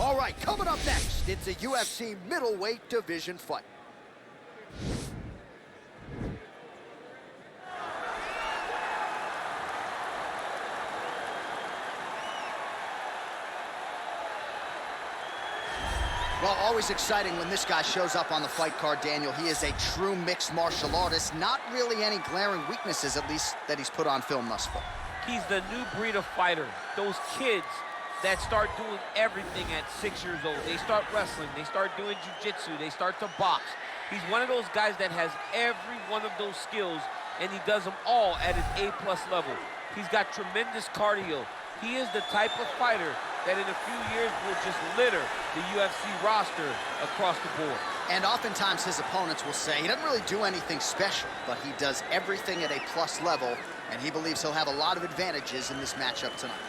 All right, coming up next, it's a UFC middleweight division fight. Well, always exciting when this guy shows up on the fight card, Daniel. He is a true mixed martial artist. Not really any glaring weaknesses, at least, that he's put on film thus far. He's the new breed of fighter. Those kids that start doing everything at 6 years old. They start wrestling, they start doing jiu-jitsu, they start to box. He's one of those guys that has every one of those skills, and he does them all at his A+ level. He's got tremendous cardio. He is the type of fighter that in a few years will just litter the UFC roster across the board. And oftentimes his opponents will say he doesn't really do anything special, but he does everything at A+ level, and he believes he'll have a lot of advantages in this matchup tonight.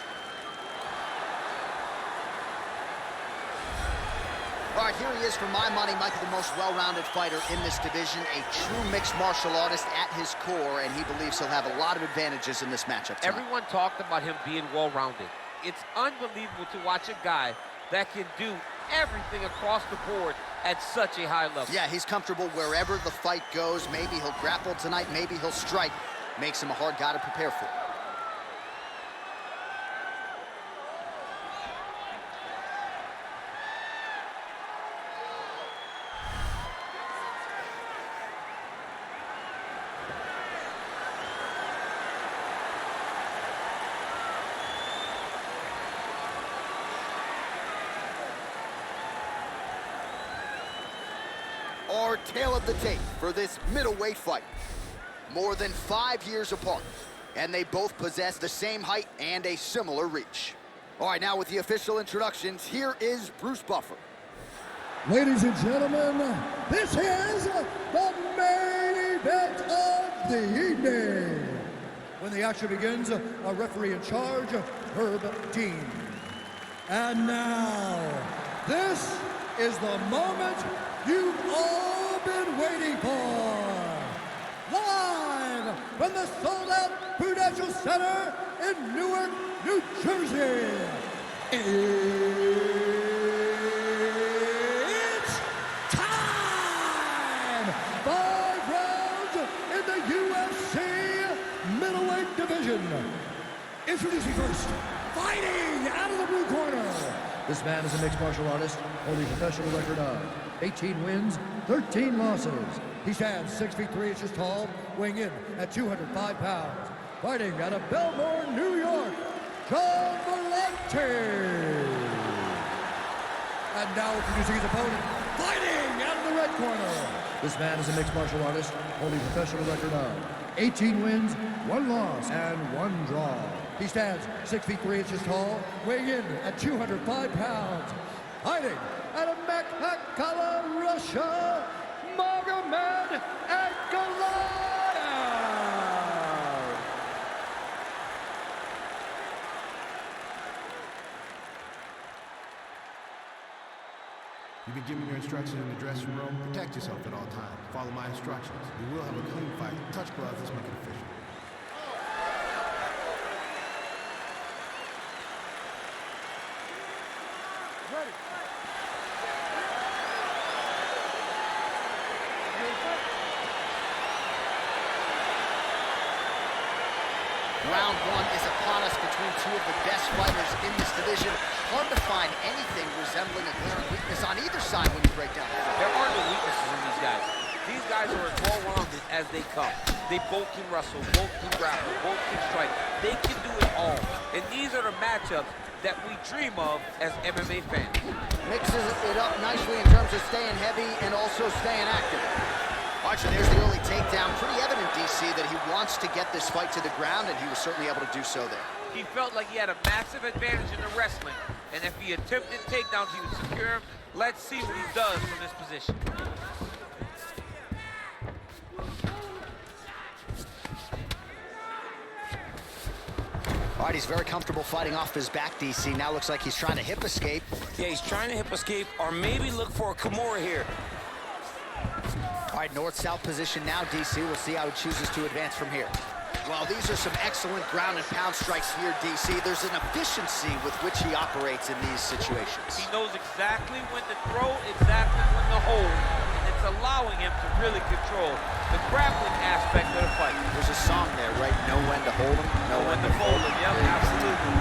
All right, here he is, for my money, Michael, the most well-rounded fighter in this division, a true mixed martial artist at his core, and he believes he'll have a lot of advantages in this matchup tonight. Everyone talked about him being well-rounded. It's unbelievable to watch a guy that can do everything across the board at such a high level. Yeah, he's comfortable wherever the fight goes. Maybe he'll grapple tonight, maybe he'll strike. Makes him a hard guy to prepare for. Our tale of the tape for this middleweight fight. More than 5 years apart, and they both possess the same height and a similar reach. All right, now with the official introductions, here is Bruce Buffer. Ladies and gentlemen, this is the main event of the evening. When the action begins, a referee in charge, Herb Dean. And now, this is the moment you've all been waiting for. Live from the sold-out Prudential Center in Newark, New Jersey. It's time! 5 rounds in the UFC middleweight division. Introducing first, fighting out of the blue corner. This man is a mixed martial artist, holding a professional record of 18 wins, 13 losses. He stands 6 feet 3 inches tall, weighing in at 205 pounds. Fighting out of Belmore, New York, Gian Villante. And now introducing his opponent, fighting out of the red corner. This man is a mixed martial artist, holding a professional record of 18 wins, 1 loss, and 1 draw. He stands 6 feet 3 inches tall, weighing in at 205 pounds. Fighting out of Magomed, Russia, Magomed Ankalaev. You've been given your instructions in the dressing room. Protect yourself at all times. Follow my instructions. We will have a clean fight. Touch gloves, let's make it official. Ready. Round 1 is upon us between two of the best fighters in this division. Hard to find anything resembling a glaring weakness on either side when you break down the field. There are no weaknesses in these guys. These guys are as well-rounded as they come. They both can wrestle, both can grapple, both can strike. They can do it all. And these are the matchups that we dream of as MMA fans. Mixes it up nicely in terms of staying heavy and also staying active. Archer, there's the early takedown. Pretty evident, DC, that he wants to get this fight to the ground, and he was certainly able to do so there. He felt like he had a massive advantage in the wrestling, and if he attempted takedowns, he would secure him. Let's see what he does from this position. All right, he's very comfortable fighting off his back, DC. Now looks like he's trying to hip escape. Yeah, he's trying to hip escape, or maybe look for a Kimura here. All right, north-south position now, DC. We'll see how he chooses to advance from here. Well, these are some excellent ground and pound strikes here, DC. There's an efficiency with which he operates in these situations. He knows exactly when to throw, exactly when to hold, and it's allowing him to really control the grappling aspect of the fight. There's a song there, right? Know when to hold him, know when to fold him. Yep, absolutely.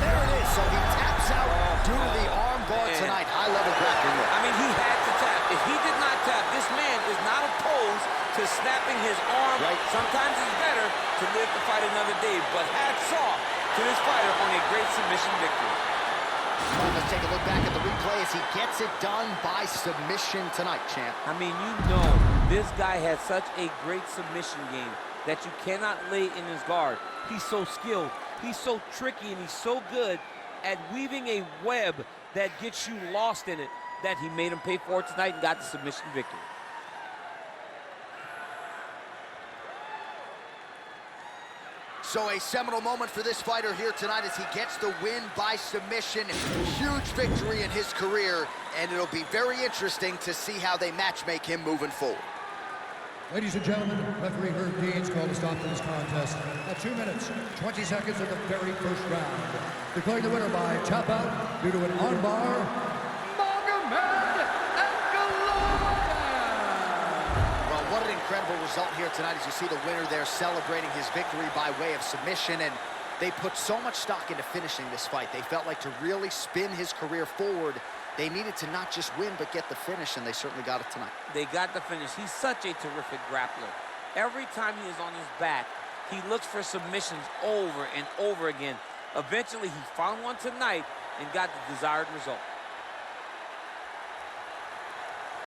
There it is. So he taps out due to the arm bar tonight. High-level grappling. I mean, he had to tap. If he did not tap, this man is not opposed to snapping his arm. Right. Sometimes it's better to live to fight another day, but hats off to this fighter on a great submission victory. Well, let's take a look back at the replay as he gets it done by submission tonight, champ. I mean, you know, this guy has such a great submission game that you cannot lay in his guard. He's so skilled, he's so tricky, and he's so good at weaving a web that gets you lost in it that he made him pay for it tonight and got the submission victory. So a seminal moment for this fighter here tonight as he gets the win by submission. Huge victory in his career, and it'll be very interesting to see how they match-make him moving forward. Ladies and gentlemen, referee Herb Dean's called to stop this contest at 2 minutes, 20 seconds of the very first round. Declaring the winner by tap out due to an armbar, Magomed Ankalaev! Well, what an incredible result here tonight as you see the winner there celebrating his victory by way of submission, and they put so much stock into finishing this fight. They felt like to really spin his career forward, they needed to not just win, but get the finish, and they certainly got it tonight. They got the finish. He's such a terrific grappler. Every time he is on his back, he looks for submissions over and over again. Eventually, he found one tonight and got the desired result.